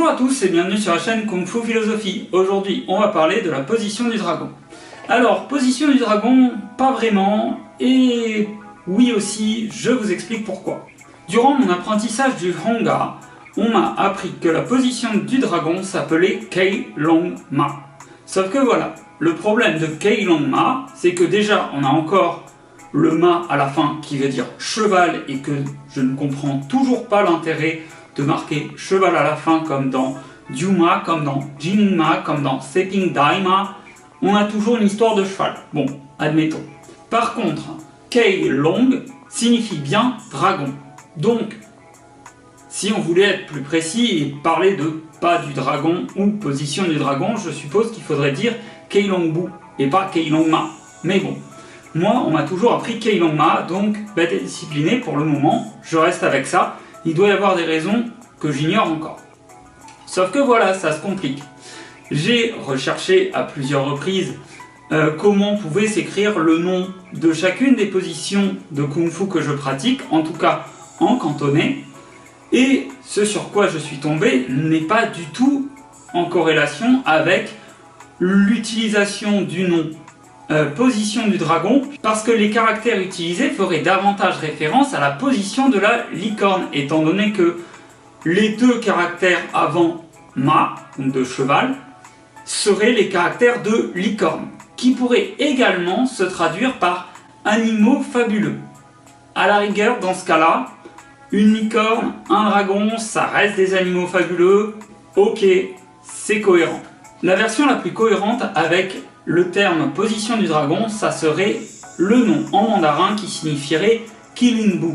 Bonjour à tous et bienvenue sur la chaîne Kung Fu Philosophie. Aujourd'hui, on va parler de la position du dragon. Alors, position du dragon, pas vraiment, et oui aussi, je vous explique pourquoi. Durant mon apprentissage du Hongga, on m'a appris que la position du dragon s'appelait Kei Long Ma. Sauf que voilà, le problème de Kei Long Ma, c'est que déjà, on a encore le Ma à la fin qui veut dire cheval et que je ne comprends toujours pas l'intérêt de marquer cheval à la fin comme dans Dyuma, comme dans Jinma, comme dans Seping Daima. On a toujours une histoire de cheval. Bon, admettons. Par contre, Kei Long signifie bien dragon. Donc, si on voulait être plus précis et parler de pas du dragon ou position du dragon, je suppose qu'il faudrait dire Kei Long Bu et pas Kei Long Ma. Mais bon, moi on m'a toujours appris Kei Long Ma, donc bête et discipliné pour le moment, je reste avec ça. Il doit y avoir des raisons que j'ignore encore. Sauf que voilà, ça se complique. J'ai recherché à plusieurs reprises comment pouvait s'écrire le nom de chacune des positions de Kung Fu que je pratique, en tout cas en cantonais, et ce sur quoi je suis tombé n'est pas du tout en corrélation avec l'utilisation du nom position du dragon, parce que les caractères utilisés feraient davantage référence à la position de la licorne, étant donné que les deux caractères avant ma, donc de cheval, seraient les caractères de licorne, qui pourraient également se traduire par animaux fabuleux. À la rigueur, dans ce cas-là, une licorne, un dragon, ça reste des animaux fabuleux, ok, c'est cohérent. La version la plus cohérente avec le terme position du dragon, ça serait le nom en mandarin qui signifierait Kilin Bu.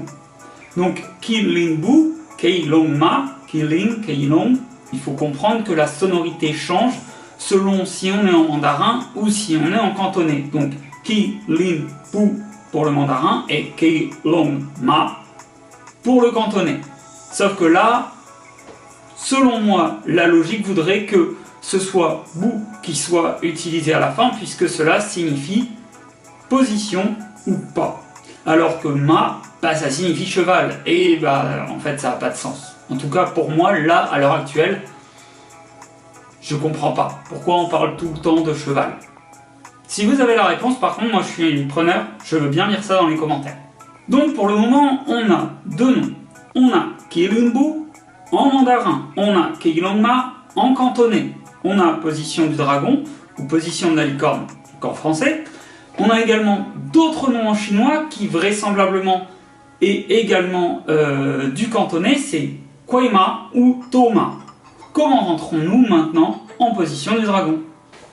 Donc Kilin Bu, Kei Long Ma, Kilin, Kei Long, il faut comprendre que la sonorité change selon si on est en mandarin ou si on est en cantonais. Donc Kilin Bu pour le mandarin et Kei Long Ma pour le cantonais. Sauf que là, selon moi, la logique voudrait que ce soit bu qui soit utilisé à la fin, puisque cela signifie position ou pas. Alors que ma, bah, ça signifie cheval, et bah, en fait ça n'a pas de sens. En tout cas pour moi, là, à l'heure actuelle, je comprends pas pourquoi on parle tout le temps de cheval. Si vous avez la réponse, par contre, moi je suis une preneur, je veux bien lire ça dans les commentaires. Donc pour le moment, on a deux noms. On a Kilin Bu en mandarin, on a Kei Long Ma en cantonais. On a position du dragon, ou position de la licorne, en français. On a également d'autres noms en chinois qui vraisemblablement est également du cantonais, c'est Kuei-ma ou To-ma. Comment rentrons-nous maintenant en position du dragon?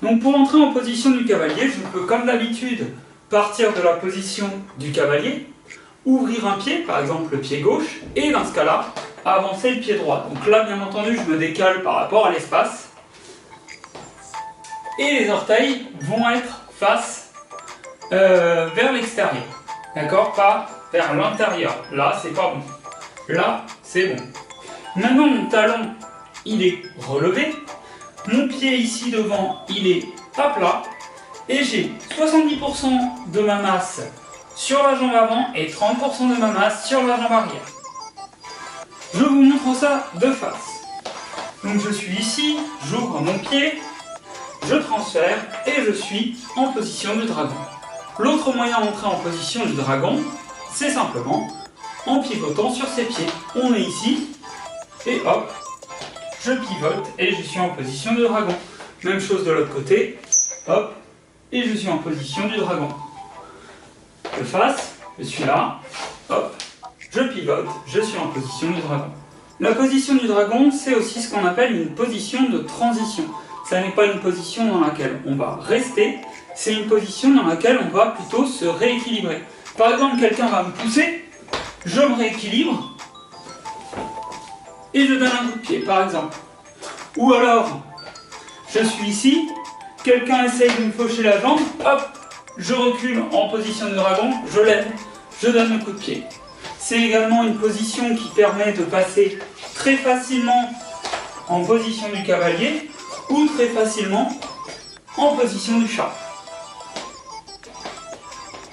Donc pour entrer en position du cavalier, je peux comme d'habitude partir de la position du cavalier, ouvrir un pied, par exemple le pied gauche, et dans ce cas-là, avancer le pied droit. Donc là, bien entendu, je me décale par rapport à l'espace. Et les orteils vont être face vers l'extérieur. D'accord? Pas vers l'intérieur. Là, c'est pas bon. Là, c'est bon. Maintenant, mon talon, il est relevé. Mon pied ici devant, il est à plat. Et j'ai 70% de ma masse sur la jambe avant et 30% de ma masse sur la jambe arrière. Je vous montre ça de face. Donc je suis ici, j'ouvre mon pied, je transfère et je suis en position du dragon. L'autre moyen d'entrer en position du dragon, c'est simplement en pivotant sur ses pieds. On est ici et hop, je pivote et je suis en position du dragon. Même chose de l'autre côté, hop, et je suis en position du dragon. De face, je suis là, hop, je pivote, je suis en position du dragon. La position du dragon, c'est aussi ce qu'on appelle une position de transition. Ça n'est pas une position dans laquelle on va rester, c'est une position dans laquelle on va plutôt se rééquilibrer. Par exemple, quelqu'un va me pousser, je me rééquilibre, et je donne un coup de pied, par exemple. Ou alors, je suis ici, quelqu'un essaye de me faucher la jambe, hop, je recule en position de dragon, je lève, je donne un coup de pied. C'est également une position qui permet de passer très facilement en position du cavalier ou très facilement en position du chat.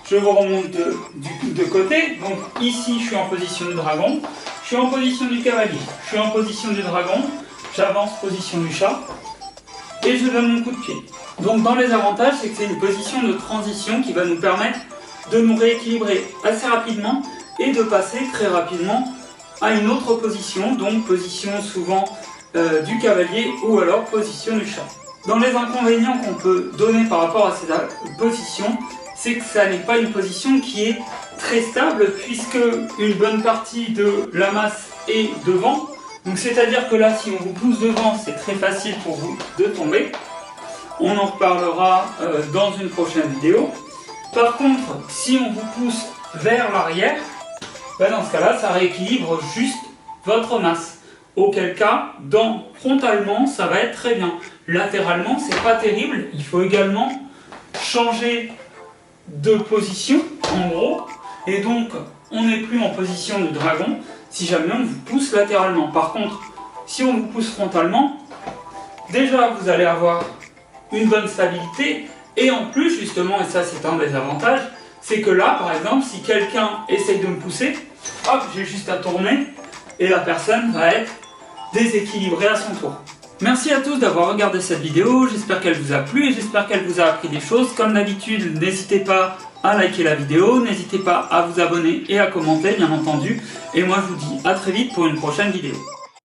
Je vous remonte de côté, donc ici je suis en position du dragon, je suis en position du cavalier, je suis en position du dragon, j'avance, position du chat, et je donne mon coup de pied. Donc dans les avantages, c'est que c'est une position de transition qui va nous permettre de nous rééquilibrer assez rapidement et de passer très rapidement à une autre position, donc position souvent du cavalier ou alors position du chat. Dans les inconvénients qu'on peut donner par rapport à cette position, c'est que ça n'est pas une position qui est très stable puisque une bonne partie de la masse est devant. Donc c'est-à-dire que là, si on vous pousse devant, c'est très facile pour vous de tomber. On en reparlera dans une prochaine vidéo. Par contre, si on vous pousse vers l'arrière, dans ce cas-là, ça rééquilibre juste votre masse. Auquel cas, frontalement, ça va être très bien. Latéralement, c'est pas terrible. Il faut également changer de position, en gros. Et donc, on n'est plus en position de dragon si jamais on vous pousse latéralement. Par contre, si on vous pousse frontalement, déjà, vous allez avoir une bonne stabilité. Et en plus, justement, et ça c'est un des avantages, c'est que là, par exemple, si quelqu'un essaye de me pousser, hop, j'ai juste à tourner et la personne va être déséquilibrée à son tour. Merci à tous d'avoir regardé cette vidéo, j'espère qu'elle vous a plu et j'espère qu'elle vous a appris des choses. Comme d'habitude, n'hésitez pas à liker la vidéo, n'hésitez pas à vous abonner et à commenter, bien entendu. Et moi, je vous dis à très vite pour une prochaine vidéo.